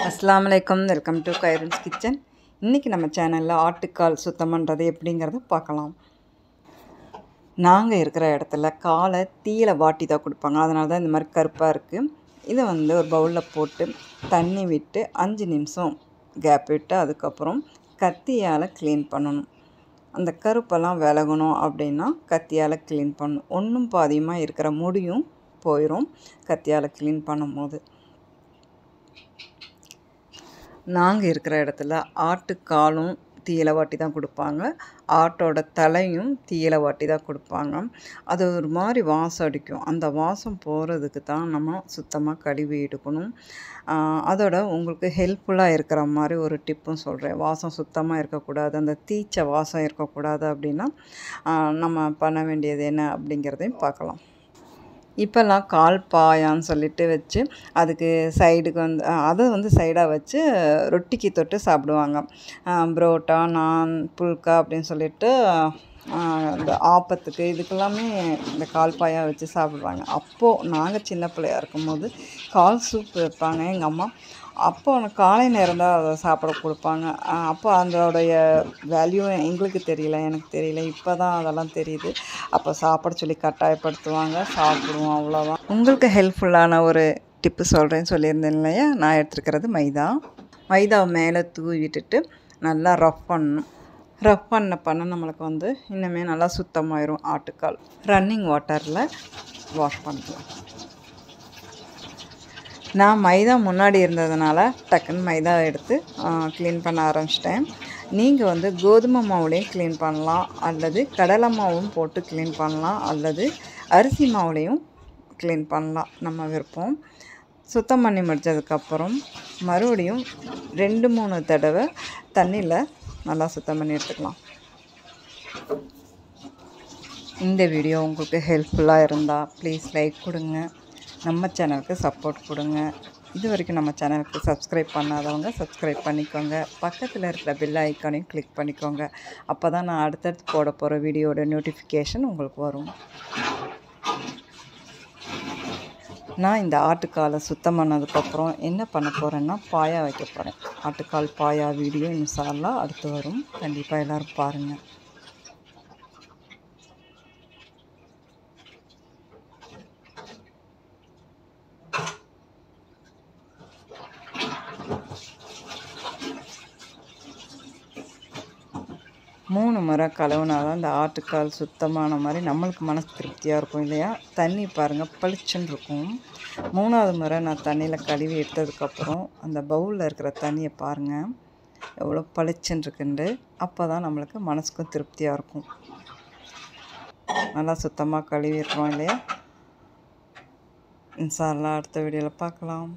அஸ்ஸலாமு அலைக்கும். Welcome to Khairun's kitchen. இன்றைக்கி நம்ம சேனலில் ஆட்டுக்கால் சுத்தம் பண்ணுறது எப்படிங்கிறத பார்க்கலாம். நாங்கள் இருக்கிற இடத்துல காலை தீயில வாட்டி தான் கொடுப்பாங்க. அதனால தான் இந்த மாதிரி கருப்பாக இருக்குது. இதை ஒரு பவுலில் போட்டு தண்ணி விட்டு 5 நிமிஷம் கேப் விட்டு அதுக்கப்புறம் கத்தியால் க்ளீன் பண்ணணும். அந்த கருப்பெல்லாம் விலகணும் அப்படின்னா கத்தியால் க்ளீன் பண்ணணும். ஒன்றும் பாதியமாக இருக்கிற முடியும் போயிடும் கத்தியால் க்ளீன் பண்ணும்போது. நாங்கள் இருக்கிற இடத்துல ஆட்டுக்காலும் தீயில வாட்டி தான் கொடுப்பாங்க, ஆட்டோட தலையும் தீயில வாட்டி தான் கொடுப்பாங்க. அது ஒரு மாதிரி வாசம் அடிக்கும். அந்த வாசம் போகிறதுக்கு தான் நம்ம சுத்தமாக கழுவி எடுக்கணும். அதோட உங்களுக்கு ஹெல்ப்ஃபுல்லாக இருக்கிற மாதிரி ஒரு டிப்பும் சொல்கிறேன். வாசம் சுத்தமாக இருக்கக்கூடாது, அந்த தீச்ச வாசம் இருக்கக்கூடாது அப்படின்னா நம்ம பண்ண வேண்டியது என்ன அப்படிங்கிறதையும் பார்க்கலாம். இப்போல்லாம் கால் பாயான்னு சொல்லிட்டு வச்சு அதுக்கு சைடுக்கு அதை சைடாக வச்சு ரொட்டிக்கு தொட்டு சாப்பிடுவாங்க. புரோட்டா, நான், புல்கா அப்படின்னு சொல்லிட்டு இந்த ஆப்பத்துக்கு இதுக்கெல்லாமே இந்த கால் பாயா வச்சு சாப்பிடுவாங்க. அப்போது நாங்கள் சின்ன பிள்ளையா இருக்கும்போது கால் சூப் வைப்பாங்க எங்கள் அம்மா. அப்போ காலை நேரம் தான் அதை சாப்பிட கொடுப்பாங்க. அப்போ அதோடைய வேல்யூ எங்களுக்கு தெரியல, எனக்கு தெரியல. இப்போ தான் அதெல்லாம் தெரியுது. அப்போ சாப்பிட சொல்லி கட்டாயப்படுத்துவாங்க, சாப்பிடுவோம், அவ்வளோதான். உங்களுக்கு ஹெல்ப்ஃபுல்லான ஒரு டிப்பு சொல்கிறேன்னு சொல்லியிருந்தேன் இல்லையா? நான் எடுத்துருக்கிறது மைதாவை மேலே தூவி விட்டுட்டு நல்லா ரஃப் பண்ணணும். ரஃப் பண்ண நம்மளுக்கு இன்னுமே நல்லா சுத்தமாயிரும் ஆட்டுக்கால். ரன்னிங் வாட்டரில் வாஷ் பண்ணிக்கலாம். நான் மைதா முன்னாடி இருந்ததுனால டக்குன்னு மைதா எடுத்து க்ளீன் பண்ண ஆரம்பிச்சிட்டேன். நீங்கள் கோதுமை மாவுலேயும் க்ளீன் பண்ணலாம், அல்லது கடலை மாவும் போட்டு க்ளீன் பண்ணலாம், அல்லது அரிசி மாவுலேயும் க்ளீன் பண்ணலாம், நம்ம விருப்பம். சுத்தம் பண்ணி முடித்ததுக்கப்புறம் மறுபடியும் 2-3 தடவை தண்ணியில் நல்லா சுத்தம் பண்ணி எடுத்துக்கலாம். இந்த வீடியோ உங்களுக்கு ஹெல்ப்ஃபுல்லாக இருந்தால் ப்ளீஸ் லைக் கொடுங்க, நம்ம சேனலுக்கு சப்போர்ட் கொடுங்க. இது வரைக்கும் நம்ம சேனலுக்கு சப்ஸ்கிரைப் பண்ணாதவங்க சப்ஸ்கிரைப் பண்ணிக்கோங்க. பக்கத்தில் இருக்கிற பெல் ஐக்கானையும் கிளிக் பண்ணிக்கோங்க. அப்போ தான் நான் அடுத்தடுத்து போட போகிற வீடியோட நோட்டிஃபிகேஷன் உங்களுக்கு வரும். நான் இந்த ஆட்டுக்காலை சுத்தம் பண்ணதுக்கப்புறம் என்ன பண்ண போகிறேன்னா பாயா வைக்க போகிறேன். ஆட்டுக்கால் பாயா வீடியோ இன்ஷா அல்லாஹ் அடுத்து வரும். கண்டிப்பாக எல்லோரும் பாருங்கள். மூணு முறை கழுவுனா தான் இந்த ஆட்டுக்கால் சுத்தமான மாதிரி நம்மளுக்கு மனசு திருப்தியாக இருக்கும் இல்லையா? தண்ணி பாருங்கள் பளிச்சுன்னு இருக்கும். 3வது முறை நான் தண்ணியில் கழுவி எடுத்ததுக்கப்புறம் அந்த பவுலில் இருக்கிற தண்ணியை பாருங்கள் எவ்வளோ பளிச்சுன்னு இருக்குண்டு. அப்போ தான் நம்மளுக்கு மனசுக்கும் திருப்தியாக இருக்கும். நல்லா சுத்தமாக கழுவி இருக்கிறோம் இல்லையா? இன்ஷா அல்லாஹ் அடுத்த வீடியோவில் பார்க்கலாம்.